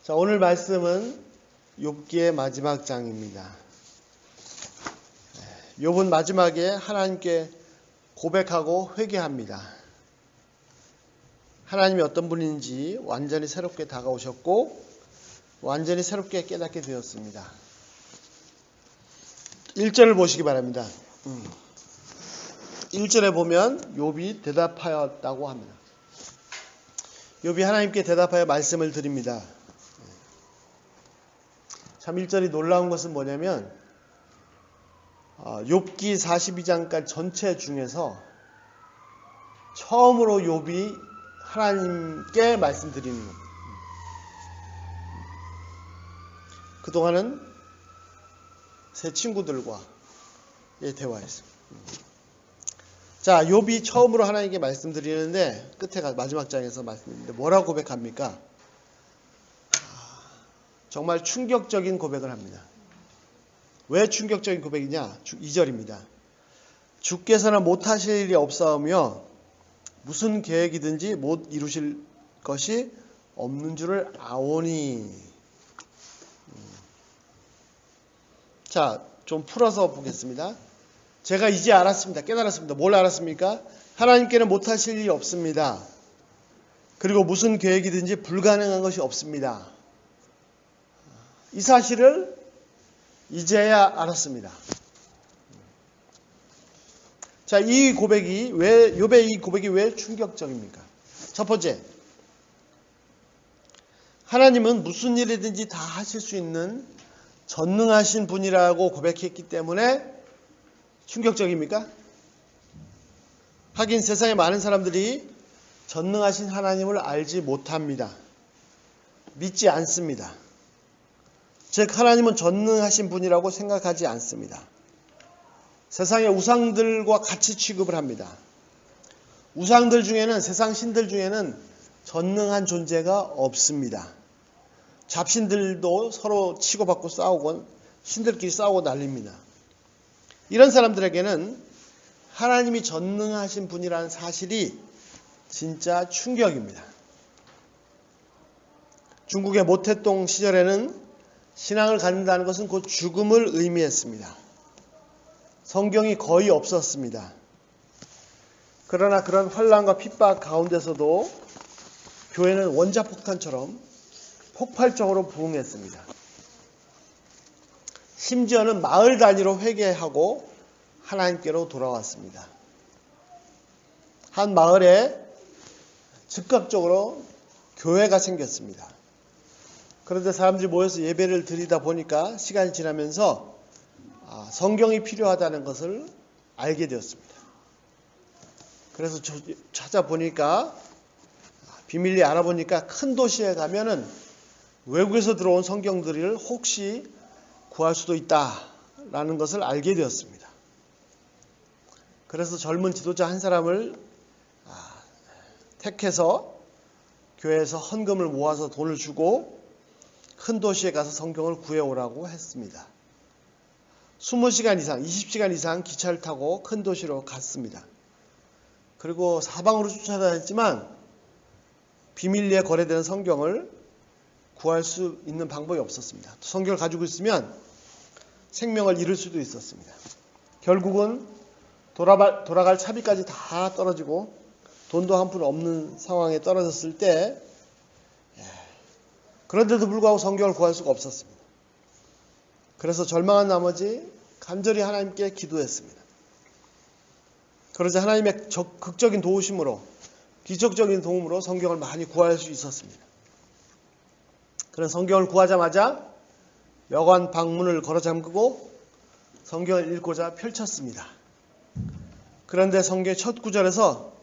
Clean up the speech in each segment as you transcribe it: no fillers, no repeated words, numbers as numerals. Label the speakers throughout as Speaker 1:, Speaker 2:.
Speaker 1: 자, 오늘 말씀은 욥기의 마지막 장입니다. 욥은 마지막에 하나님께 고백하고 회개합니다. 하나님이 어떤 분인지 완전히 새롭게 다가오셨고 완전히 새롭게 깨닫게 되었습니다. 1절을 보시기 바랍니다. 1절에 보면 욥이 대답하였다고 합니다. 욥이 하나님께 대답하여 말씀을 드립니다. 참 1절이 놀라운 것은 뭐냐면 욥기 42장까지 전체 중에서 처음으로 욥이 하나님께 말씀드리는 겁니다. 그동안은 새 친구들과 대화했습니다. 자, 욥이 처음으로 하나님께 말씀드리는데 끝에 마지막 장에서 말씀드리는데 뭐라고 고백합니까? 정말 충격적인 고백을 합니다. 왜 충격적인 고백이냐? 2절입니다. 주께서는 못하실 일이 없사오며 무슨 계획이든지 못 이루실 것이 없는 줄을 아오니. 자, 좀 풀어서 보겠습니다. 제가 이제 알았습니다. 깨달았습니다. 뭘 알았습니까? 하나님께는 못하실 일이 없습니다. 그리고 무슨 계획이든지 불가능한 것이 없습니다. 이 사실을 이제야 알았습니다. 자, 이 고백이 욥의 이 고백이 왜 충격적입니까? 첫 번째, 하나님은 무슨 일이든지 다 하실 수 있는 전능하신 분이라고 고백했기 때문에 충격적입니까? 하긴 세상에 많은 사람들이 전능하신 하나님을 알지 못합니다. 믿지 않습니다. 즉 하나님은 전능하신 분이라고 생각하지 않습니다. 세상의 우상들과 같이 취급을 합니다. 우상들 중에는, 세상 신들 중에는 전능한 존재가 없습니다. 잡신들도 서로 치고받고 싸우고 신들끼리 싸우고 난립니다. 이런 사람들에게는 하나님이 전능하신 분이라는 사실이 진짜 충격입니다. 중국의 모태동 시절에는 신앙을 갖는다는 것은 곧 죽음을 의미했습니다. 성경이 거의 없었습니다. 그러나 그런 환난과 핍박 가운데서도 교회는 원자폭탄처럼 폭발적으로 부흥했습니다. 심지어는 마을 단위로 회개하고 하나님께로 돌아왔습니다. 한 마을에 즉각적으로 교회가 생겼습니다. 그런데 사람들이 모여서 예배를 드리다 보니까 시간이 지나면서 성경이 필요하다는 것을 알게 되었습니다. 그래서 찾아보니까 비밀리에 알아보니까 큰 도시에 가면은 외국에서 들어온 성경들을 혹시 구할 수도 있다라는 것을 알게 되었습니다. 그래서 젊은 지도자 한 사람을 택해서 교회에서 헌금을 모아서 돈을 주고 큰 도시에 가서 성경을 구해오라고 했습니다. 20시간 이상, 20시간 이상 기차를 타고 큰 도시로 갔습니다. 그리고 사방으로 쫓아다녔지만 비밀리에 거래되는 성경을 구할 수 있는 방법이 없었습니다. 성경을 가지고 있으면 생명을 잃을 수도 있었습니다. 결국은 돌아갈 차비까지 다 떨어지고 돈도 한 푼 없는 상황에 떨어졌을 때 그런데도 불구하고 성경을 구할 수가 없었습니다. 그래서 절망한 나머지 간절히 하나님께 기도했습니다. 그러자 하나님의 극적인 도우심으로, 기적적인 도움으로 성경을 많이 구할 수 있었습니다. 그래서 성경을 구하자마자 여관 방문을 걸어 잠그고 성경을 읽고자 펼쳤습니다. 그런데 성경의 첫 구절에서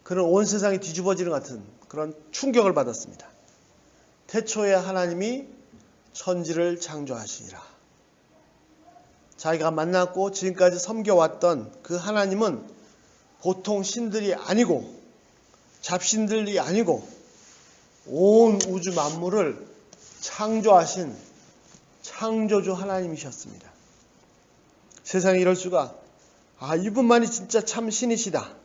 Speaker 1: 그는 온 세상이 뒤집어지는 같은 그런 충격을 받았습니다. 태초에 하나님이 천지를 창조하시니라. 자기가 만났고 지금까지 섬겨왔던 그 하나님은 보통 신들이 아니고 잡신들이 아니고 온 우주 만물을 창조하신 창조주 하나님이셨습니다. 세상에 이럴 수가. 이분만이 진짜 참 신이시다.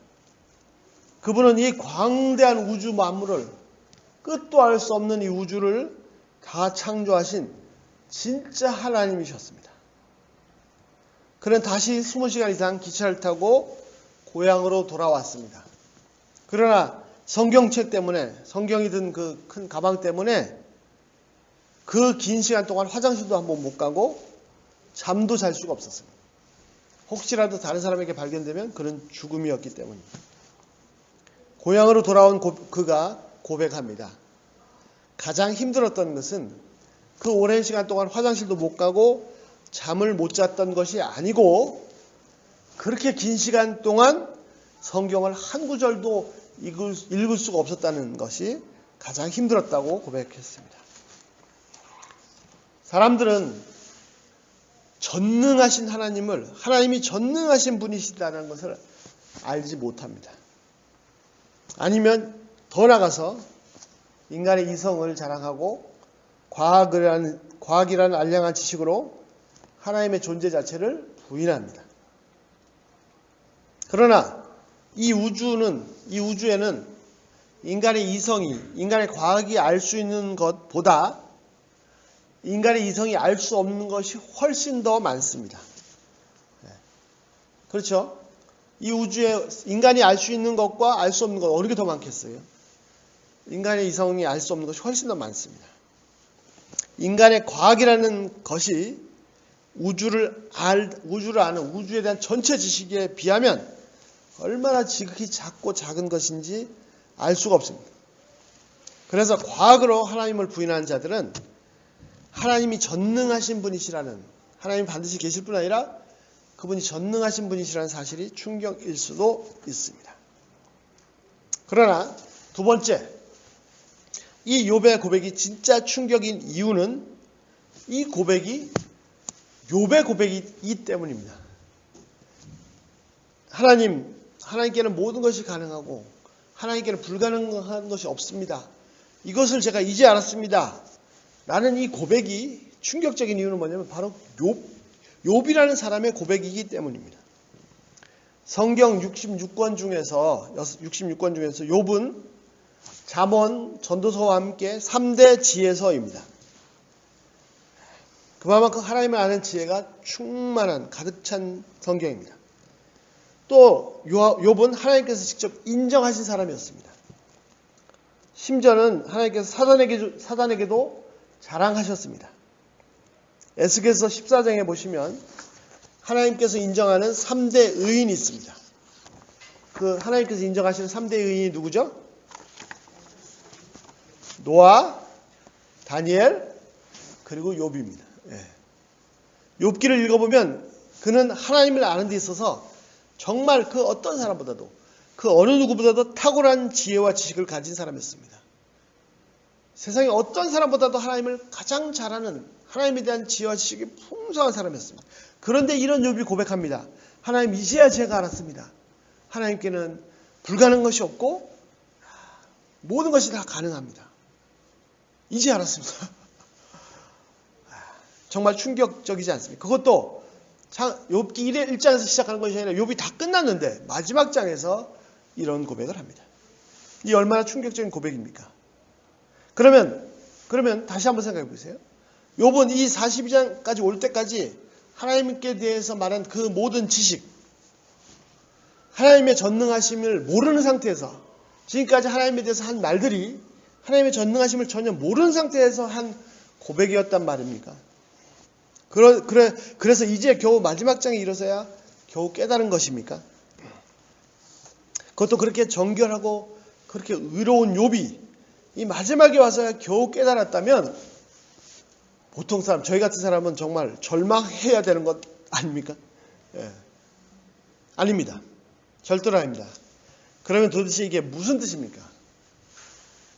Speaker 1: 그분은 이 광대한 우주 만물을, 끝도 알 수 없는 이 우주를 다 창조하신 진짜 하나님이셨습니다. 그는 다시 20시간 이상 기차를 타고 고향으로 돌아왔습니다. 그러나 성경책 때문에, 성경이 든 그 큰 가방 때문에 그 긴 시간 동안 화장실도 한번 못 가고 잠도 잘 수가 없었습니다. 혹시라도 다른 사람에게 발견되면 그는 죽음이었기 때문입니다. 고향으로 돌아온 그가 고백합니다. 가장 힘들었던 것은 그 오랜 시간 동안 화장실도 못 가고 잠을 못 잤던 것이 아니고 그렇게 긴 시간 동안 성경을 한 구절도 읽을 수가 없었다는 것이 가장 힘들었다고 고백했습니다. 사람들은 전능하신 하나님이 전능하신 분이시다는 것을 알지 못합니다. 아니면 더 나아가서 인간의 이성을 자랑하고 과학이라는 알량한 지식으로 하나님의 존재 자체를 부인합니다. 그러나 이 우주에는 인간의 이성이, 인간의 과학이 알 수 있는 것보다 인간의 이성이 알 수 없는 것이 훨씬 더 많습니다. 그렇죠? 이 우주에 인간이 알 수 있는 것과 알 수 없는 것 어느 게 더 많겠어요? 인간의 이성이 알 수 없는 것이 훨씬 더 많습니다. 인간의 과학이라는 것이 우주를 아는 우주에 대한 전체 지식에 비하면 얼마나 지극히 작고 작은 것인지 알 수가 없습니다. 그래서 과학으로 하나님을 부인하는 자들은 하나님이 전능하신 분이시라는, 하나님이 반드시 계실 뿐 아니라 그분이 전능하신 분이시라는 사실이 충격일 수도 있습니다. 그러나 두 번째, 이 욥의 고백이 진짜 충격인 이유는 이 고백이 욥의 고백이기 때문입니다. 하나님께는 모든 것이 가능하고 하나님께는 불가능한 것이 없습니다. 이것을 제가 이제 알았습니다. 라는 이 고백이 충격적인 이유는 뭐냐면 바로 욥이라는 사람의 고백이기 때문입니다. 성경 66권 중에서 욥은 잠언, 전도서와 함께 3대 지혜서입니다. 그만큼 하나님을 아는 지혜가 충만한 가득 찬 성경입니다. 또 욥은 하나님께서 직접 인정하신 사람이었습니다. 심지어는 하나님께서 사단에게도 자랑하셨습니다. 에스겔서 14장에 보시면 하나님께서 인정하는 3대 의인이 있습니다. 그 하나님께서 인정하시는 3대 의인이 누구죠? 노아, 다니엘, 그리고 욥입니다. 욥기를 읽어보면 그는 하나님을 아는 데 있어서 정말 그 어떤 사람보다도, 그 어느 누구보다도 탁월한 지혜와 지식을 가진 사람이었습니다. 세상에 어떤 사람보다도 하나님을 가장 잘 아는, 하나님에 대한 지혜와 지식이 풍성한 사람이었습니다. 그런데 이런 욥이 고백합니다. 하나님, 이제야 제가 알았습니다. 하나님께는 불가능한 것이 없고 모든 것이 다 가능합니다. 이제 알았습니다. 정말 충격적이지 않습니까? 그것도 욥기 1장에서 시작하는 것이 아니라 욥이 다 끝났는데 마지막 장에서 이런 고백을 합니다. 이 얼마나 충격적인 고백입니까? 그러면 다시 한번 생각해 보세요. 욥은 이 42장까지 올 때까지 하나님께 대해서 말한 그 모든 지식, 하나님의 전능하심을 모르는 상태에서 지금까지 하나님에 대해서 한 말들이 하나님의 전능하심을 전혀 모르는 상태에서 한 고백이었단 말입니까? 그래서 이제 겨우 마지막 장에 이르러서야 겨우 깨달은 것입니까? 그것도 그렇게 정결하고 그렇게 의로운 욥이 이 마지막에 와서야 겨우 깨달았다면 보통 사람, 저희 같은 사람은 정말 절망해야 되는 것 아닙니까? 아닙니다. 절대로 아닙니다. 그러면 도대체 이게 무슨 뜻입니까?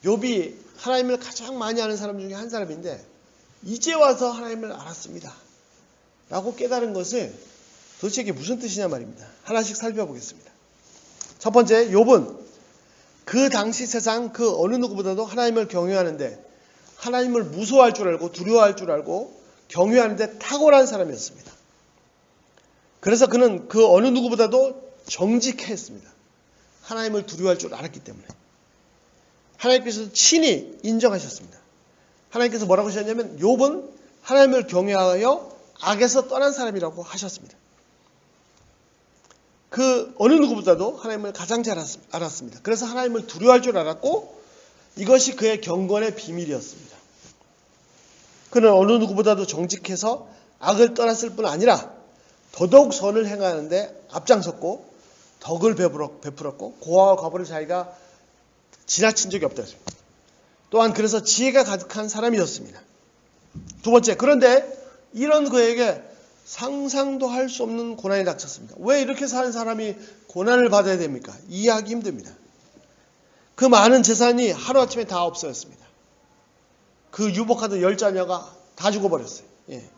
Speaker 1: 욥이 하나님을 가장 많이 아는 사람 중에 한 사람인데 이제 와서 하나님을 알았습니다. 라고 깨달은 것을 도대체 이게 무슨 뜻이냐 말입니다. 하나씩 살펴보겠습니다. 첫 번째, 욥은 그 당시 세상 그 어느 누구보다도 하나님을 경외하는데, 하나님을 무서워할 줄 알고 두려워할 줄 알고 경외하는데 탁월한 사람이었습니다. 그래서 그는 그 어느 누구보다도 정직했습니다. 하나님을 두려워할 줄 알았기 때문에. 하나님께서 친히 인정하셨습니다. 하나님께서 뭐라고 하셨냐면 욥은 하나님을 경외하여 악에서 떠난 사람이라고 하셨습니다. 그 어느 누구보다도 하나님을 가장 잘 알았습니다. 그래서 하나님을 두려워할 줄 알았고 이것이 그의 경건의 비밀이었습니다. 그는 어느 누구보다도 정직해서 악을 떠났을 뿐 아니라 더더욱 선을 행하는데 앞장섰고 덕을 베풀었고 고아와 과부를 자기가 지나친 적이 없다 했습니다. 또한 그래서 지혜가 가득한 사람이었습니다. 두 번째, 그런데 이런 그에게 상상도 할 수 없는 고난이 닥쳤습니다. 왜 이렇게 사는 사람이 고난을 받아야 됩니까? 이해하기 힘듭니다. 그 많은 재산이 하루아침에 다 없어졌습니다. 그 유복하던 10자녀가 다 죽어버렸어요. 예.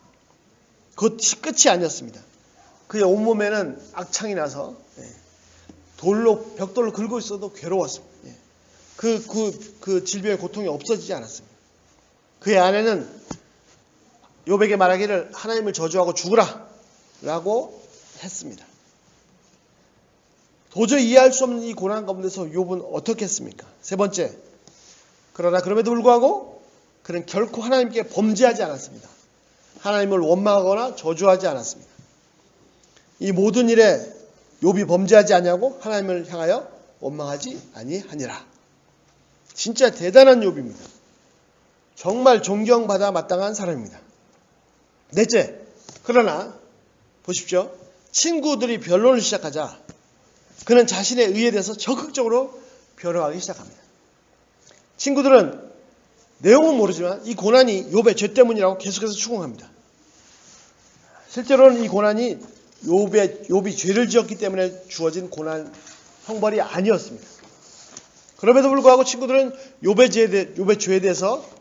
Speaker 1: 그것 끝이 아니었습니다. 그의 온몸에는 악창이 나서 벽돌로 긁고 있어도 괴로웠습니다. 예. 그 질병의 고통이 없어지지 않았습니다. 그의 아내는 욥에게 말하기를 하나님을 저주하고 죽으라 라고 했습니다. 도저히 이해할 수 없는 이 고난 가운데서 욥은 어떻게 했습니까? 세 번째, 그러나 그럼에도 불구하고 그는 결코 하나님께 범죄하지 않았습니다. 하나님을 원망하거나 저주하지 않았습니다. 이 모든 일에 욥이 범죄하지 아니하고 하나님을 향하여 원망하지 아니하니라. 진짜 대단한 욥입니다. 정말 존경받아 마땅한 사람입니다. 넷째, 그러나 보십시오. 친구들이 변론을 시작하자 그는 자신의 의에 대해서 적극적으로 변호하기 시작합니다. 친구들은 내용은 모르지만 이 고난이 욥의 죄 때문이라고 계속해서 추궁합니다. 실제로는 이 고난이 욥이 죄를 지었기 때문에 주어진 고난 형벌이 아니었습니다. 그럼에도 불구하고 친구들은 욥의 죄에 대해서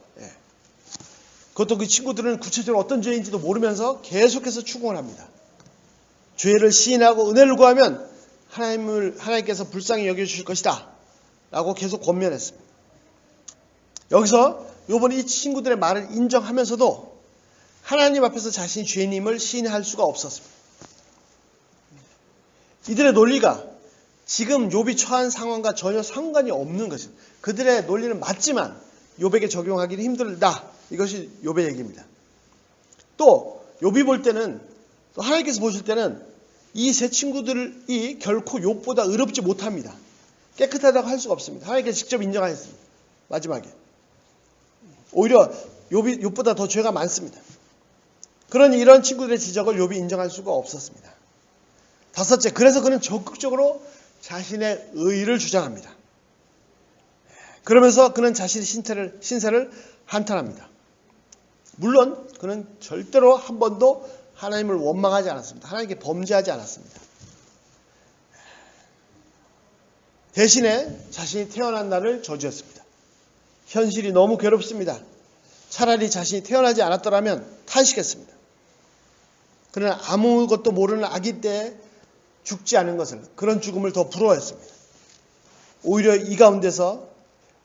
Speaker 1: 그것도 그 친구들은 구체적으로 어떤 죄인지도 모르면서 계속해서 추궁을 합니다. 죄를 시인하고 은혜를 구하면 하나님께서 불쌍히 여겨주실 것이다 라고 계속 권면했습니다. 여기서 욥은 이 친구들의 말을 인정하면서도 하나님 앞에서 자신이 죄인임을 시인할 수가 없었습니다. 이들의 논리가 지금 욥이 처한 상황과 전혀 상관이 없는 것입니다. 그들의 논리는 맞지만 욥에게 적용하기는 힘들다. 이것이 욥의 얘기입니다. 또 욥이 볼 때는, 또 하나님께서 보실 때는 이 세 친구들이 결코 욥보다 의롭지 못합니다. 깨끗하다고 할 수가 없습니다. 하나님께서 직접 인정하셨습니다. 마지막에. 오히려 욥보다 더 죄가 많습니다. 그러니 이런 친구들의 지적을 욥이 인정할 수가 없었습니다. 다섯째, 그래서 그는 적극적으로 자신의 의의를 주장합니다. 그러면서 그는 자신의 신세를 한탄합니다. 물론 그는 절대로 한 번도 하나님을 원망하지 않았습니다. 하나님께 범죄하지 않았습니다. 대신에 자신이 태어난 날을 저주했습니다. 현실이 너무 괴롭습니다. 차라리 자신이 태어나지 않았더라면 탄식했습니다. 그러나 아무것도 모르는 아기 때 죽지 않은 것을, 그런 죽음을 더 부러워했습니다. 오히려 이 가운데서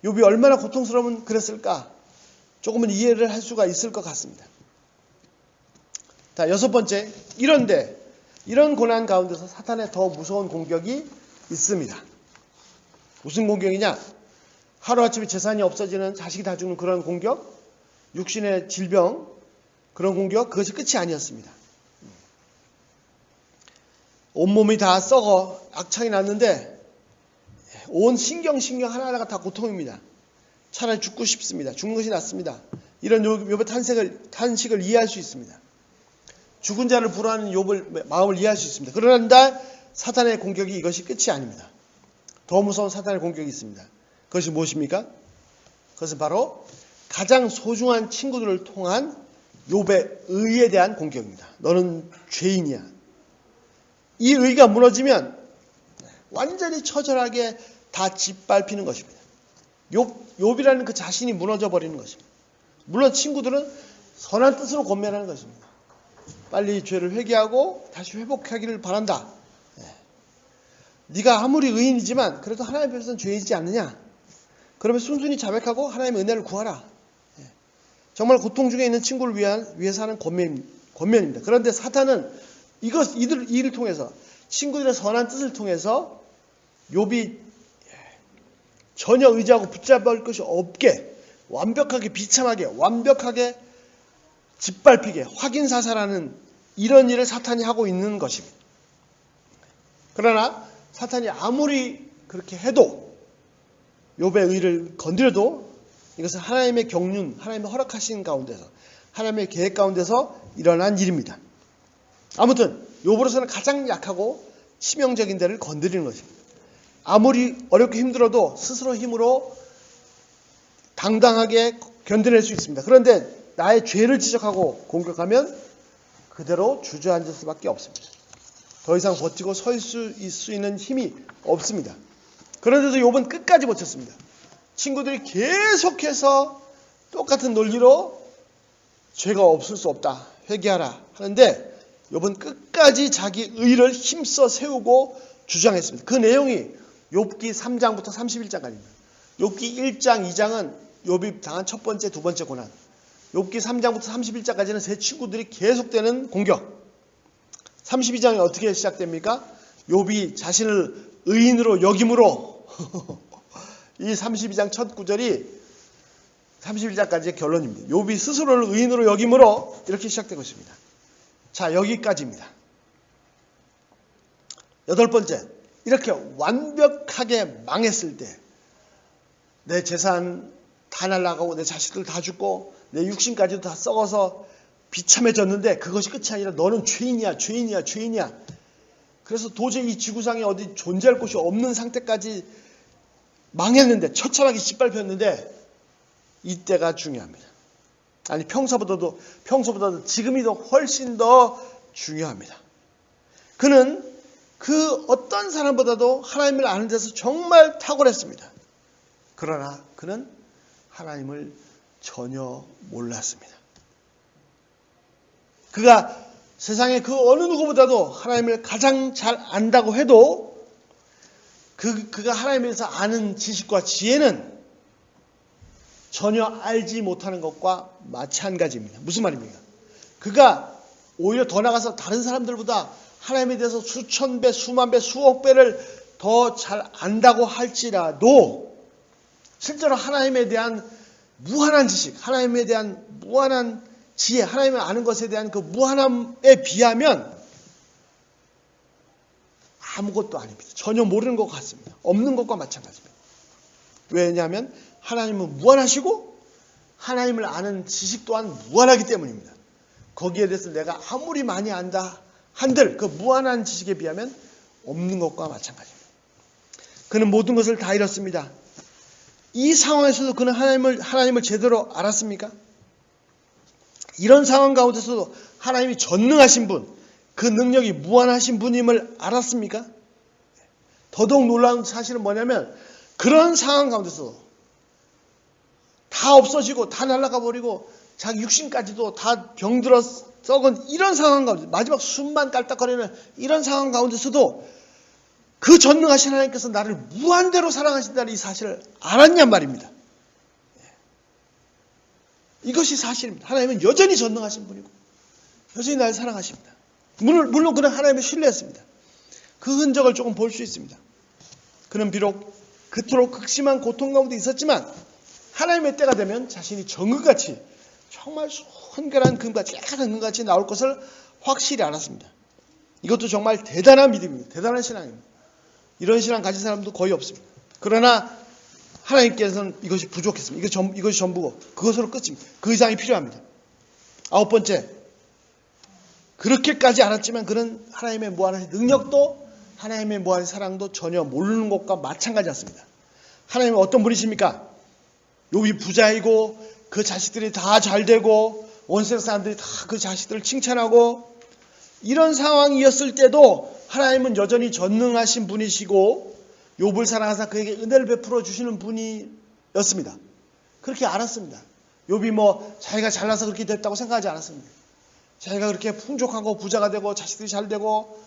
Speaker 1: 욥이 얼마나 고통스러우면 그랬을까 조금은 이해를 할 수가 있을 것 같습니다. 자, 여섯 번째, 이런 고난 가운데서 사탄의 더 무서운 공격이 있습니다. 무슨 공격이냐? 하루아침에 재산이 없어지는, 자식이 다 죽는 그런 공격, 육신의 질병, 그런 공격, 그것이 끝이 아니었습니다. 온몸이 다 썩어 악창이 났는데 온 신경 하나하나가 다 고통입니다. 차라리 죽고 싶습니다. 죽는 것이 낫습니다. 이런 욥의 탄식을 이해할 수 있습니다. 죽은 자를 부러워하는 욥의 마음을 이해할 수 있습니다. 그러나 사탄의 공격이 이것이 끝이 아닙니다. 더 무서운 사탄의 공격이 있습니다. 그것이 무엇입니까? 그것은 바로 가장 소중한 친구들을 통한 욥의 의에 대한 공격입니다. 너는 죄인이야. 이 의가 무너지면 완전히 처절하게 다 짓밟히는 것입니다. 욥이라는 그 자신이 무너져 버리는 것입니다. 물론 친구들은 선한 뜻으로 권면하는 것입니다. 빨리 죄를 회개하고 다시 회복하기를 바란다. 네가 아무리 의인이지만 그래도 하나님 앞에서는 죄이지 않느냐. 그러면 순순히 자백하고 하나님의 은혜를 구하라. 정말 고통 중에 있는 친구를 위해서 하는 권면입니다. 그런데 사탄은 이를 통해서, 친구들의 선한 뜻을 통해서 욥이 전혀 의지하고 붙잡을 것이 없게 완벽하게 비참하게 완벽하게 짓밟히게 확인사살하는 이런 일을 사탄이 하고 있는 것입니다. 그러나 사탄이 아무리 그렇게 해도 욥의 의를 건드려도 이것은 하나님의 경륜, 하나님의 허락하신 가운데서 하나님의 계획 가운데서 일어난 일입니다. 아무튼 욥으로서는 가장 약하고 치명적인 데를 건드리는 것입니다. 아무리 어렵고 힘들어도 스스로 힘으로 당당하게 견뎌낼 수 있습니다. 그런데 나의 죄를 지적하고 공격하면 그대로 주저앉을 수밖에 없습니다. 더 이상 버티고 설 수 있는 힘이 없습니다. 그런데도 욥은 끝까지 버텼습니다. 친구들이 계속해서 똑같은 논리로 죄가 없을 수 없다, 회개하라 하는데 욥은 끝까지 자기 의를 힘써 세우고 주장했습니다. 그 내용이 욥기 3장부터 31장까지입니다. 욥기 1장, 2장은 욥이 당한 첫 번째, 두 번째 고난. 욥기 3장부터 31장까지는 세 친구들이 계속되는 공격. 32장이 어떻게 시작됩니까? 욥이 자신을 의인으로 여김으로 이 32장 첫 구절이 31장까지의 결론입니다. 욥이 스스로를 의인으로 여김으로 이렇게 시작되고 있습니다. 자, 여기까지입니다. 여덟 번째, 이렇게 완벽하게 망했을 때 내 재산 다 날아가고 내 자식들 다 죽고 내 육신까지도 다 썩어서 비참해졌는데 그것이 끝이 아니라 너는 죄인이야. 그래서 도저히 이 지구상에 어디 존재할 곳이 없는 상태까지 망했는데 처참하게 짓밟혔는데 이때가 중요합니다. 아니 평소보다도 지금이 더 훨씬 더 중요합니다. 그는 그 어떤 사람보다도 하나님을 아는 데서 정말 탁월했습니다. 그러나 그는 하나님을 전혀 몰랐습니다. 그가 세상의 그 어느 누구보다도 하나님을 가장 잘 안다고 해도 그가 하나님에 대해서 아는 지식과 지혜는 전혀 알지 못하는 것과 마찬가지입니다. 무슨 말입니까? 그가 오히려 더 나가서 다른 사람들보다 하나님에 대해서 수천 배, 수만 배, 수억 배를 더 잘 안다고 할지라도 실제로 하나님에 대한 무한한 지식, 하나님에 대한 무한한 지혜, 하나님을 아는 것에 대한 그 무한함에 비하면 아무것도 아닙니다. 전혀 모르는 것 같습니다. 없는 것과 마찬가지입니다. 왜냐하면 하나님은 무한하시고 하나님을 아는 지식 또한 무한하기 때문입니다. 거기에 대해서 내가 아무리 많이 안다 한들 그 무한한 지식에 비하면 없는 것과 마찬가지입니다. 그는 모든 것을 다 잃었습니다. 이 상황에서도 그는 하나님을 제대로 알았습니까? 이런 상황 가운데서도 하나님이 전능하신 분, 그 능력이 무한하신 분임을 알았습니까? 더더욱 놀라운 사실은 뭐냐면 그런 상황 가운데서도 다 없어지고 다 날아가 버리고 자기 육신까지도 다 병들어 썩은 이런 상황 가운데 마지막 숨만 깔딱거리는 이런 상황 가운데서도 그 전능하신 하나님께서 나를 무한대로 사랑하신다는 이 사실을 알았냔 말입니다. 이것이 사실입니다. 하나님은 여전히 전능하신 분이고 여전히 나를 사랑하십니다. 물론 그는 하나님을 신뢰했습니다. 그 흔적을 조금 볼 수 있습니다. 그는 비록 그토록 극심한 고통 가운데 있었지만 하나님의 때가 되면 자신이 정금같이 정말 순결한 금같이 깨끗한 금같이 나올 것을 확실히 알았습니다. 이것도 정말 대단한 믿음입니다. 대단한 신앙입니다. 이런 신앙 가진 사람도 거의 없습니다. 그러나 하나님께서는 이것이 부족했습니다. 이것이 전부고 그것으로 끝입니다. 그 이상이 필요합니다. 아홉 번째, 그렇게까지 알았지만 그는 하나님의 무한한 능력도 하나님의 무한한 사랑도 전혀 모르는 것과 마찬가지였습니다. 하나님은 어떤 분이십니까? 욥이 부자이고 그 자식들이 다 잘되고 원세 사람들이 다 그 자식들을 칭찬하고 이런 상황이었을 때도 하나님은 여전히 전능하신 분이시고 욥을 사랑하사 그에게 은혜를 베풀어 주시는 분이었습니다. 그렇게 알았습니다. 욥이 자기가 잘나서 그렇게 됐다고 생각하지 않았습니다. 자기가 그렇게 풍족하고 부자가 되고 자식들이 잘 되고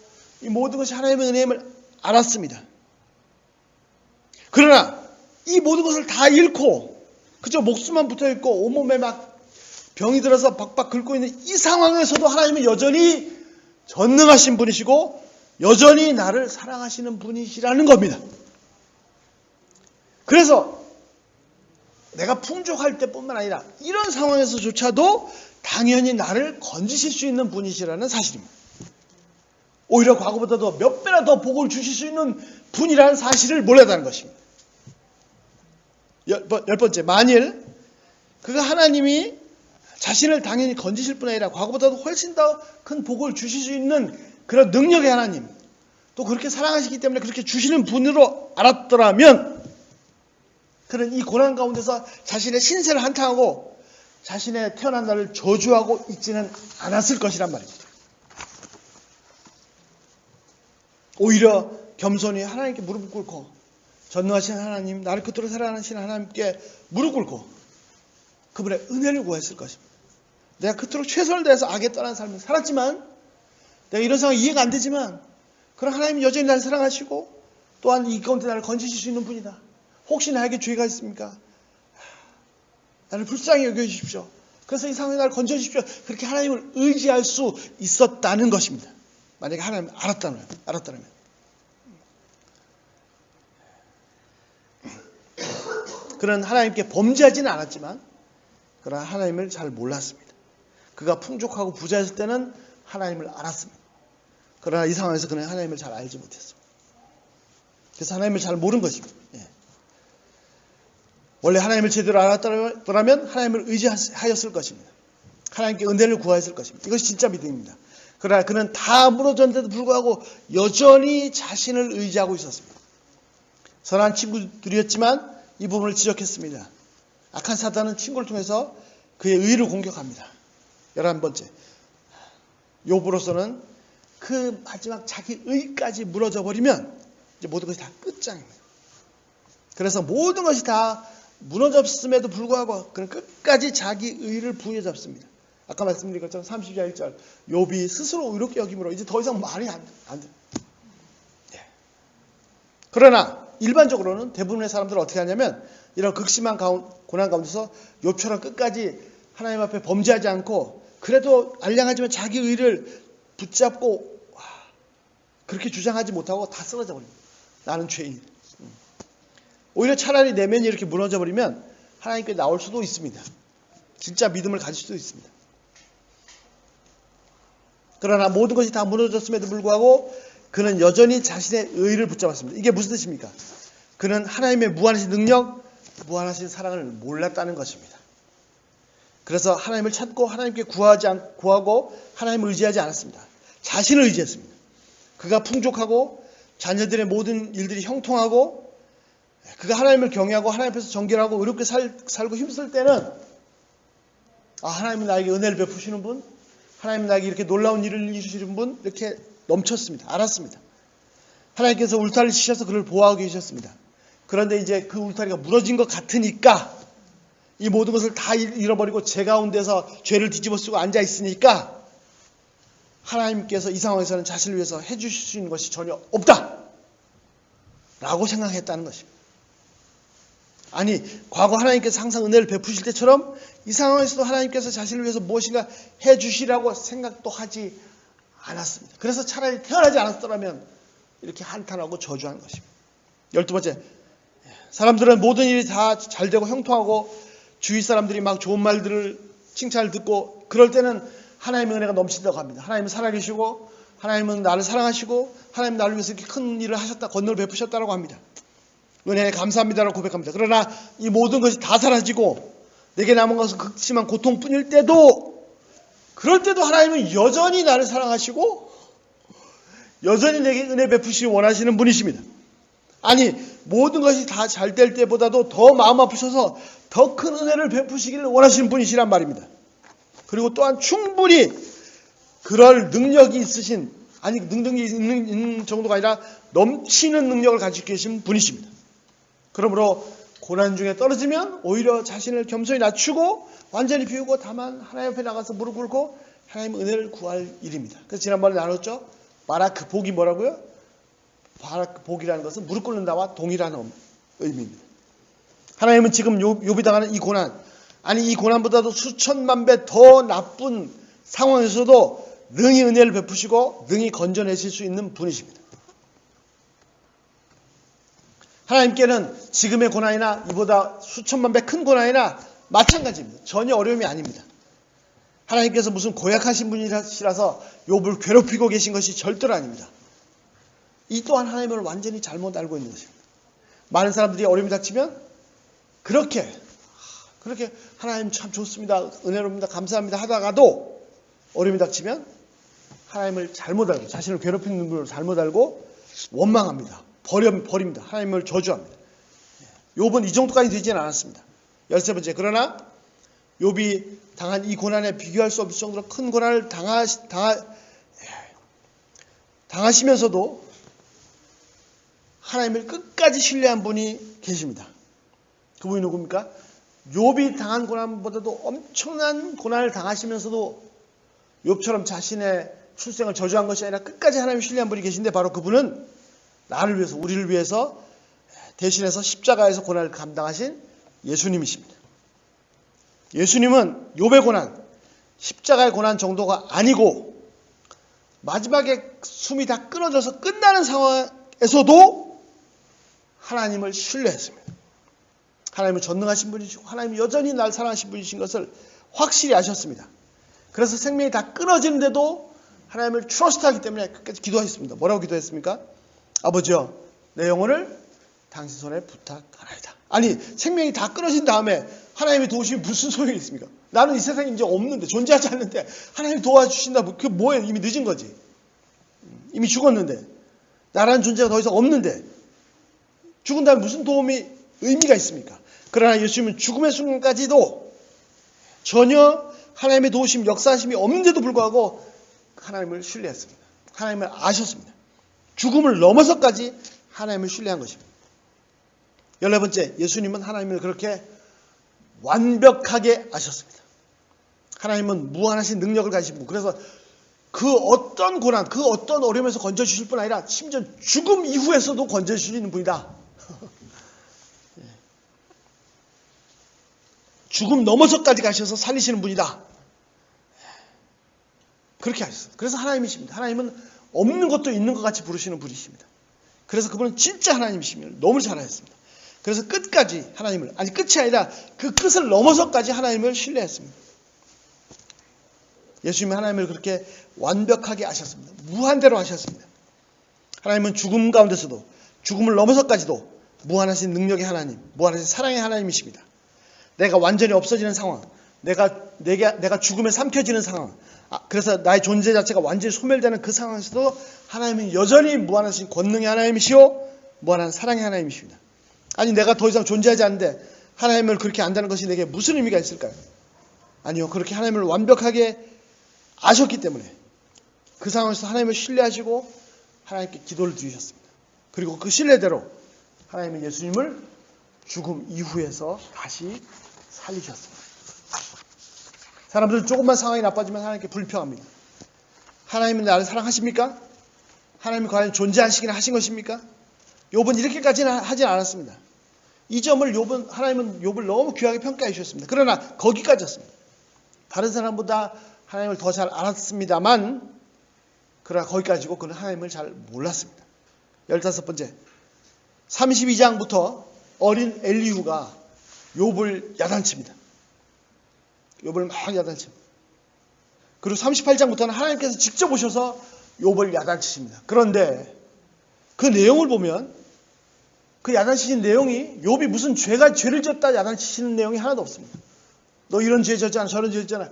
Speaker 1: 이 모든 것이 하나님의 은혜임을 알았습니다. 그러나 이 모든 것을 다 잃고 그저 목숨만 붙어있고 온몸에 막 병이 들어서 박박 긁고 있는 이 상황에서도 하나님은 여전히 전능하신 분이시고 여전히 나를 사랑하시는 분이시라는 겁니다. 그래서 내가 풍족할 때뿐만 아니라 이런 상황에서조차도 당연히 나를 건지실 수 있는 분이시라는 사실입니다. 오히려 과거보다도 몇 배나 더 복을 주실 수 있는 분이라는 사실을 몰랐다는 것입니다. 열 번째, 만일 그가 하나님이 자신을 당연히 건지실 뿐 아니라 과거보다도 훨씬 더 큰 복을 주실 수 있는 그런 능력의 하나님, 또 그렇게 사랑하시기 때문에 그렇게 주시는 분으로 알았더라면 그는 이 고난 가운데서 자신의 신세를 한탄하고 자신의 태어난 날을 저주하고 있지는 않았을 것이란 말입니다. 오히려 겸손히 하나님께 무릎을 꿇고 전능하신 하나님, 나를 그토록 사랑하시는 하나님께 무릎 꿇고 그분의 은혜를 구했을 것입니다. 내가 그토록 최선을 다해서 악에 떠난 삶을 살았지만, 내가 이런 상황이 이해가 안 되지만 그런 하나님이 여전히 나를 사랑하시고 또한 이 가운데 나를 건지실 수 있는 분이다. 혹시 나에게 죄가 있습니까? 나를 불쌍히 여겨주십시오. 그래서 이 상황에 나를 건져주십시오. 그렇게 하나님을 의지할 수 있었다는 것입니다. 만약에 하나님을 알았다면. 그는 하나님께 범죄하지는 않았지만 그러나 하나님을 잘 몰랐습니다. 그가 풍족하고 부자였을 때는 하나님을 알았습니다. 그러나 이 상황에서 그는 하나님을 잘 알지 못했습니다. 그래서 하나님을 잘 모른 것입니다. 원래 하나님을 제대로 알았더라면 하나님을 의지하였을 것입니다. 하나님께 은혜를 구하였을 것입니다. 이것이 진짜 믿음입니다. 그러나 그는 다 무너졌는데도 불구하고 여전히 자신을 의지하고 있었습니다. 선한 친구들이었지만 이 부분을 지적했습니다. 악한 사단은 친구를 통해서 그의 의를 공격합니다. 11번째, 욥으로서는 그 마지막 자기 의까지 무너져 버리면 이제 모든 것이 다 끝장입니다. 그래서 모든 것이 다 무너졌음에도 불구하고 그는 끝까지 자기 의를 부여잡습니다. 아까 말씀드린 것처럼 30절 1절 욥이 스스로 의롭게 여김으로 이제 더 이상 말이 안 돼. 그러나 일반적으로는 대부분의 사람들은 어떻게 하냐면 이런 극심한 고난 가운데서 욥처럼 끝까지 하나님 앞에 범죄하지 않고 그래도 알량하지만 자기 의를 붙잡고 그렇게 주장하지 못하고 다 쓰러져 버립니다. 나는 죄인. 오히려 차라리 내면이 이렇게 무너져 버리면 하나님께 나올 수도 있습니다. 진짜 믿음을 가질 수도 있습니다. 그러나 모든 것이 다 무너졌음에도 불구하고 그는 여전히 자신의 의를 붙잡았습니다. 이게 무슨 뜻입니까? 그는 하나님의 무한하신 능력, 무한하신 사랑을 몰랐다는 것입니다. 그래서 하나님을 찾고 하나님께 구하고 하나님을 의지하지 않았습니다. 자신을 의지했습니다. 그가 풍족하고 자녀들의 모든 일들이 형통하고 그가 하나님을 경외하고 하나님 앞에서 정결하고 의롭게 살고 힘쓸 때는 하나님이 나에게 은혜를 베푸시는 분, 하나님이 나에게 이렇게 놀라운 일을 이루시는 분 이렇게 넘쳤습니다. 알았습니다. 하나님께서 울타리를 치셔서 그를 보호하고 계셨습니다. 그런데 이제 그 울타리가 무너진 것 같으니까 이 모든 것을 다 잃어버리고 죄 가운데서 죄를 뒤집어 쓰고 앉아 있으니까 하나님께서 이 상황에서는 자신을 위해서 해주실 수 있는 것이 전혀 없다 라고 생각했다는 것입니다. 아니 과거 하나님께서 항상 은혜를 베푸실 때처럼 이 상황에서도 하나님께서 자신을 위해서 무엇인가 해주시라고 생각도 하지 않았습니다. 그래서 차라리 태어나지 않았더라면 이렇게 한탄하고 저주한 것입니다. 12번째, 사람들은 모든 일이 다 잘되고 형통하고 주위 사람들이 막 좋은 말들을 칭찬을 듣고 그럴 때는 하나님의 은혜가 넘친다고 합니다. 하나님은 살아계시고 하나님은 나를 사랑하시고 하나님 나를 위해서 이렇게 큰 일을 하셨다, 건너를 베푸셨다고 합니다. 은혜에 감사합니다라고 고백합니다. 그러나 이 모든 것이 다 사라지고 내게 남은 것은 극심한 고통뿐일 때도 그럴 때도 하나님은 여전히 나를 사랑하시고 여전히 내게 은혜 베푸시기 원하시는 분이십니다. 아니 모든 것이 다 잘 될 때보다도 더 마음 아프셔서 더 큰 은혜를 베푸시기를 원하시는 분이시란 말입니다. 그리고 또한 충분히 그럴 능력이 있으신, 아니 능력이 있는 정도가 아니라 넘치는 능력을 가지고 계신 분이십니다. 그러므로 고난 중에 떨어지면 오히려 자신을 겸손히 낮추고 완전히 비우고 다만 하나님 앞에 나가서 무릎 꿇고 하나님의 은혜를 구할 일입니다. 그래서 지난번에 나눴죠. 바라크 복이 뭐라고요? 바라크 복이라는 것은 무릎 꿇는다와 동일한 의미입니다. 하나님은 지금 욥이 당하는 이 고난, 아니 이 고난보다도 수천만 배 더 나쁜 상황에서도 능히 은혜를 베푸시고 능히 건져내실 수 있는 분이십니다. 하나님께는 지금의 고난이나 이보다 수천만 배 큰 고난이나 마찬가지입니다. 전혀 어려움이 아닙니다. 하나님께서 무슨 고약하신 분이시라서 욥을 괴롭히고 계신 것이 절대로 아닙니다. 이 또한 하나님을 완전히 잘못 알고 있는 것입니다. 많은 사람들이 어려움이 닥치면 그렇게 하나님 참 좋습니다, 은혜롭습니다, 감사합니다 하다가도 어려움이 닥치면 하나님을 잘못 알고 자신을 괴롭히는 분을 잘못 알고 원망합니다. 버립니다. 하나님을 저주합니다. 욥은 이 정도까지 되지는 않았습니다. 13번째, 그러나 욥이 당한 이 고난에 비교할 수 없을 정도로 큰 고난을 당하시면서도 하나님을 끝까지 신뢰한 분이 계십니다. 그분이 누굽니까? 욥이 당한 고난보다도 엄청난 고난을 당하시면서도 욥처럼 자신의 출생을 저주한 것이 아니라 끝까지 하나님을 신뢰한 분이 계신데, 바로 그분은 나를 위해서, 우리를 위해서 대신해서 십자가에서 고난을 감당하신 예수님이십니다. 예수님은 욥의 고난, 십자가의 고난 정도가 아니고 마지막에 숨이 다 끊어져서 끝나는 상황에서도 하나님을 신뢰했습니다. 하나님은 전능하신 분이시고 하나님이 여전히 날 사랑하신 분이신 것을 확실히 아셨습니다. 그래서 생명이 다 끊어지는데도 하나님을 트러스트하기 때문에 끝까지 기도했습니다. 뭐라고 기도했습니까? 아버지여, 내 영혼을 당신 손에 부탁하나이다. 아니, 생명이 다 끊어진 다음에 하나님이 도우시면 무슨 소용이 있습니까? 나는 이 세상에 이제 없는데, 존재하지 않는데 하나님이 도와주신다. 그게 뭐예요? 이미 늦은 거지. 이미 죽었는데, 나라는 존재가 더 이상 없는데 죽은 다음에 무슨 도움이 의미가 있습니까? 그러나 예수님은 죽음의 순간까지도 전혀 하나님의 도우심, 역사하심이 없는데도 불구하고 하나님을 신뢰했습니다. 하나님을 아셨습니다. 죽음을 넘어서까지 하나님을 신뢰한 것입니다. 14번째, 예수님은 하나님을 그렇게 완벽하게 아셨습니다. 하나님은 무한하신 능력을 가지신 분. 그래서 그 어떤 고난, 그 어떤 어려움에서 건져주실 뿐 아니라 심지어 죽음 이후에서도 건져주시는 분이다. 죽음 넘어서까지 가셔서 살리시는 분이다. 그렇게 하셨어요. 그래서 하나님이십니다. 하나님은 없는 것도 있는 것 같이 부르시는 분이십니다. 그래서 그분은 진짜 하나님이십니다. 너무 잘하셨습니다. 그래서 끝까지 하나님을, 아니 끝이 아니라 그 끝을 넘어서까지 하나님을 신뢰했습니다. 예수님은 하나님을 그렇게 완벽하게 아셨습니다. 무한대로 하셨습니다. 하나님은 죽음 가운데서도, 죽음을 넘어서까지도 무한하신 능력의 하나님, 무한하신 사랑의 하나님이십니다. 내가 완전히 없어지는 상황, 내가 죽음에 삼켜지는 상황, 그래서 나의 존재 자체가 완전히 소멸되는 그 상황에서도 하나님은 여전히 무한하신 권능의 하나님이시오, 무한한 사랑의 하나님이십니다. 아니, 내가 더 이상 존재하지 않는데 하나님을 그렇게 안다는 것이 내게 무슨 의미가 있을까요? 아니요, 그렇게 하나님을 완벽하게 아셨기 때문에 그 상황에서 하나님을 신뢰하시고 하나님께 기도를 드리셨습니다. 그리고 그 신뢰대로 하나님은 예수님을 죽음 이후에서 다시 살리셨습니다. 사람들은 조금만 상황이 나빠지면 하나님께 불평합니다. 하나님은 나를 사랑하십니까? 하나님이 과연 존재하시긴 하신 것입니까? 욥은 이렇게까지는 하진 않았습니다. 이 점을 하나님은 욥을 너무 귀하게 평가해 주셨습니다. 그러나 거기까지였습니다. 다른 사람보다 하나님을 더 잘 알았습니다만, 그러나 거기까지고 그는 하나님을 잘 몰랐습니다. 15번째, 32장부터 어린 엘리후가 욥을 야단칩니다. 욥을 막 야단칩니다. 그리고 38장부터는 하나님께서 직접 오셔서 욥을 야단치십니다. 그런데 그 내용을 보면 그 야단치신 내용이 욥이 무슨 죄를 지었다 야단치시는 내용이 하나도 없습니다. 너 이런 죄 지었잖아, 저런 죄 지었잖아.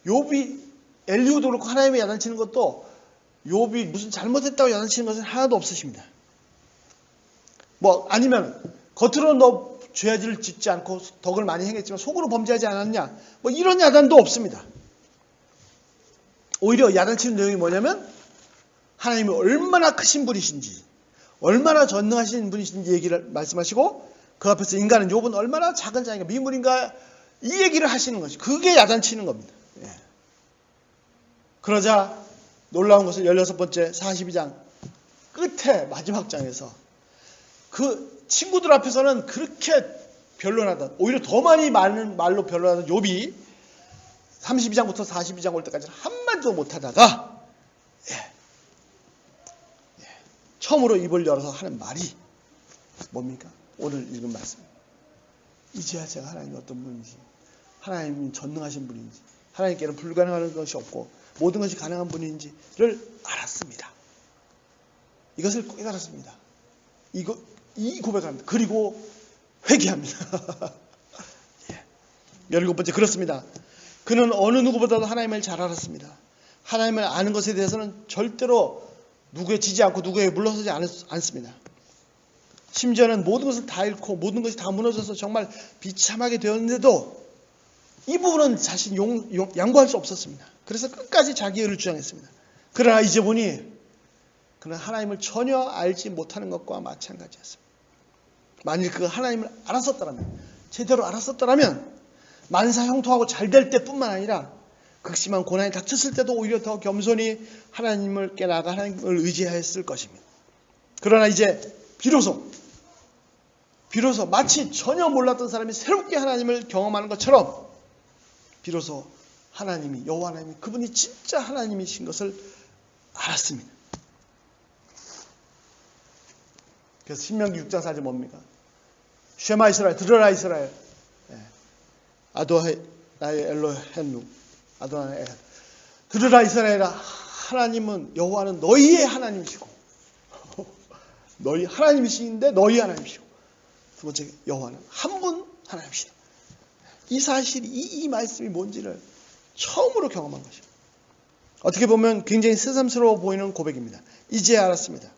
Speaker 1: 욥이, 엘리후도 그렇고 하나님이 야단치는 것도 욥이 무슨 잘못했다고 야단치는 것은 하나도 없으십니다. 아니면 겉으로 너 죄를 짓지 않고 덕을 많이 행했지만 속으로 범죄하지 않았냐, 이런 야단도 없습니다. 오히려 야단치는 내용이 뭐냐면 하나님이 얼마나 크신 분이신지, 얼마나 전능하신 분이신지 얘기를 말씀하시고, 그 앞에서 인간은 욥은 얼마나 작은 자인가, 미물인가, 이 얘기를 하시는 것이, 그게 야단치는 겁니다. 예. 그러자 놀라운 것은 16번째 42장 끝에 마지막 장에서 그 친구들 앞에서는 그렇게 변론하던, 오히려 더 많은 말로 변론하던 욥이 32장부터 42장 올 때까지는 한마디도 못하다가 처음으로 입을 열어서 하는 말이 뭡니까? 오늘 읽은 말씀. 이제야 제가 하나님이 어떤 분인지, 하나님이 전능하신 분인지, 하나님께는 불가능한 것이 없고 모든 것이 가능한 분인지를 알았습니다. 이것을 깨달았습니다. 이 고백합니다. 그리고 회개합니다. 예. 17번째, 그렇습니다. 그는 어느 누구보다도 하나님을 잘 알았습니다. 하나님을 아는 것에 대해서는 절대로 누구에 지지 않고 누구에 물러서지 않습니다. 심지어는 모든 것을 다 잃고 모든 것이 다 무너져서 정말 비참하게 되었는데도 이 부분은 자신이 양보할 수 없었습니다. 그래서 끝까지 자기 의를 주장했습니다. 그러나 이제 보니 그는 하나님을 전혀 알지 못하는 것과 마찬가지였습니다. 만일 그가 하나님을 알았었더라면, 제대로 알았었더라면 만사형통하고 잘 될 때뿐만 아니라 극심한 고난이 닥쳤을 때도 오히려 더 겸손히 하나님을 깨나가 하나님을 의지했을 것입니다. 그러나 이제 비로소 마치 전혀 몰랐던 사람이 새롭게 하나님을 경험하는 것처럼 비로소 하나님이, 여호와 하나님이 그분이 진짜 하나님이신 것을 알았습니다. 그래서 신명기 6장 4절 뭡니까? 쉐마 이스라엘, 들어라 이스라엘, 아도나이 엘로헤누, 아도나이, 들으라 이스라엘아, 하나님은, 여호와는 너희의 하나님이시고 너희 하나님이신데 너희 하나님이시고, 두 번째, 여호와는 한 분 하나님이시다. 이 사실이, 이 말씀이 뭔지를 처음으로 경험한 것입니다. 어떻게 보면 굉장히 새삼스러워 보이는 고백입니다. 이제 알았습니다.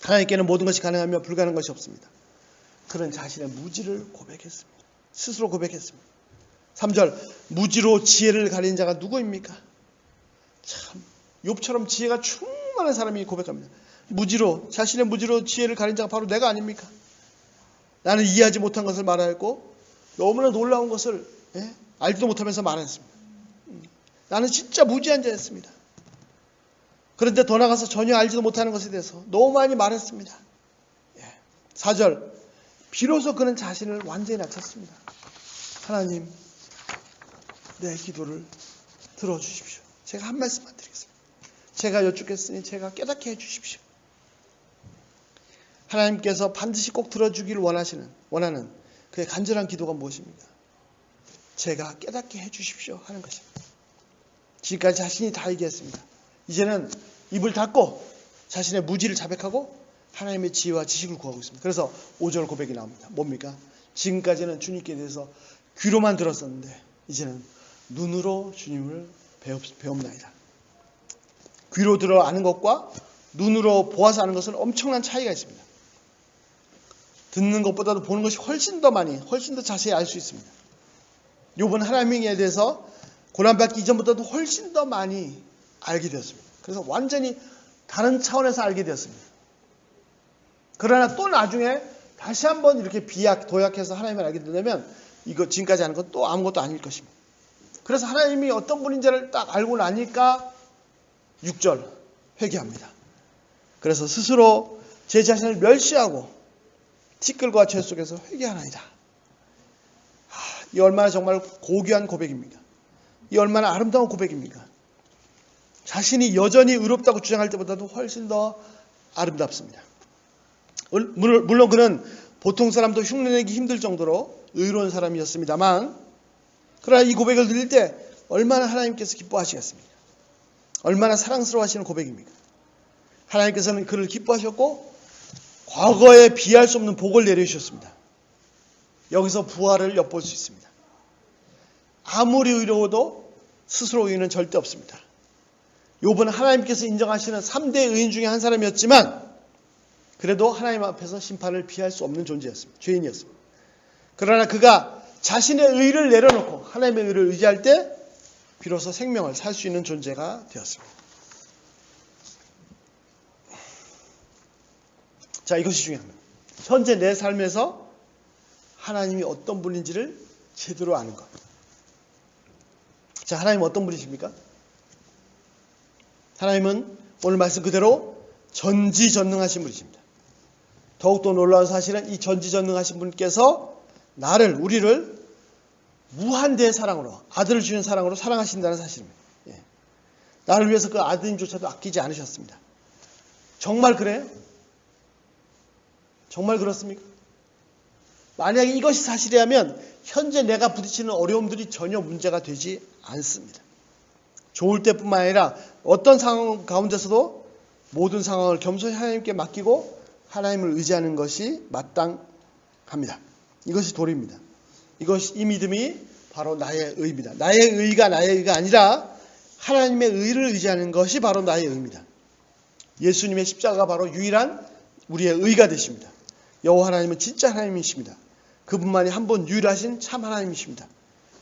Speaker 1: 하나님께는 모든 것이 가능하며 불가능한 것이 없습니다. 그는 자신의 무지를 고백했습니다. 스스로 고백했습니다. 3절, 무지로 지혜를 가린 자가 누구입니까? 참, 욥처럼 지혜가 충만한 사람이 고백합니다. 자신의 무지로 지혜를 가린 자가 바로 내가 아닙니까? 나는 이해하지 못한 것을 말하였고 너무나 놀라운 것을 알지도 못하면서 말했습니다. 나는 진짜 무지한 자였습니다. 그런데 더 나가서 전혀 알지도 못하는 것에 대해서 너무 많이 말했습니다. 4절, 비로소 그는 자신을 완전히 낮췄습니다. 하나님, 내 기도를 들어주십시오. 제가 한 말씀만 드리겠습니다. 제가 여쭙겠으니 제가 깨닫게 해주십시오. 하나님께서 반드시 꼭 들어주기를 원하는 그의 간절한 기도가 무엇입니까? 제가 깨닫게 해주십시오 하는 것입니다. 지금까지 자신이 다 얘기했습니다. 이제는 입을 닫고 자신의 무지를 자백하고 하나님의 지혜와 지식을 구하고 있습니다. 그래서 5절 고백이 나옵니다. 뭡니까? 지금까지는 주님께 대해서 귀로만 들었었는데 이제는 눈으로 주님을 배웁나이다. 귀로 들어 아는 것과 눈으로 보아서 아는 것은 엄청난 차이가 있습니다. 듣는 것보다도 보는 것이 훨씬 더 자세히 알 수 있습니다. 욥은 하나님에 대해서 고난받기 이전보다도 훨씬 더 많이 알게 되었습니다. 그래서 완전히 다른 차원에서 알게 되었습니다. 그러나 또 나중에 다시 한번 이렇게 도약해서 하나님을 알게 되려면 이거 지금까지 하는 건 또 아무것도 아닐 것입니다. 그래서 하나님이 어떤 분인지를 딱 알고 나니까 6절 회개합니다. 그래서 스스로 제 자신을 멸시하고 티끌과 죄 속에서 회개하나이다. 이 얼마나 정말 고귀한 고백입니까? 이 얼마나 아름다운 고백입니까? 자신이 여전히 의롭다고 주장할 때보다도 훨씬 더 아름답습니다. 물론 그는 보통 사람도 흉내내기 힘들 정도로 의로운 사람이었습니다만, 그러나 이 고백을 들을 때 얼마나 하나님께서 기뻐하시겠습니까? 얼마나 사랑스러워하시는 고백입니까? 하나님께서는 그를 기뻐하셨고 과거에 비할 수 없는 복을 내려주셨습니다. 여기서 부활을 엿볼 수 있습니다. 아무리 의로워도 스스로 의인은 절대 없습니다. 욥은 하나님께서 인정하시는 3대 의인 중에 한 사람이었지만 그래도 하나님 앞에서 심판을 피할 수 없는 존재였습니다. 죄인이었습니다. 그러나 그가 자신의 의를 내려놓고 하나님의 의를 의지할 때 비로소 생명을 살 수 있는 존재가 되었습니다. 자, 이것이 중요합니다. 현재 내 삶에서 하나님이 어떤 분인지를 제대로 아는 것. 자, 하나님은 어떤 분이십니까? 하나님은 오늘 말씀 그대로 전지전능하신 분이십니다. 더욱더 놀라운 사실은 이 전지전능하신 분께서 우리를 무한대의 사랑으로, 아들을 주신 사랑으로 사랑하신다는 사실입니다. 나를 위해서 그 아드님조차도 아끼지 않으셨습니다. 정말 그래요? 정말 그렇습니까? 만약에 이것이 사실이라면 현재 내가 부딪히는 어려움들이 전혀 문제가 되지 않습니다. 좋을 때뿐만 아니라 어떤 상황 가운데서도 모든 상황을 겸손히 하나님께 맡기고 하나님을 의지하는 것이 마땅합니다. 이것이 도리입니다. 이 믿음이 바로 나의 의입니다. 나의 의가 아니라 하나님의 의를 의지하는 것이 바로 나의 의입니다. 예수님의 십자가가 바로 유일한 우리의 의가 되십니다. 여호와 하나님은 진짜 하나님이십니다. 그분만이 한 분 유일하신 참 하나님이십니다.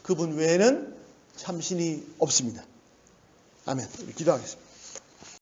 Speaker 1: 그분 외에는 참신이 없습니다. 아멘. 기도하겠습니다.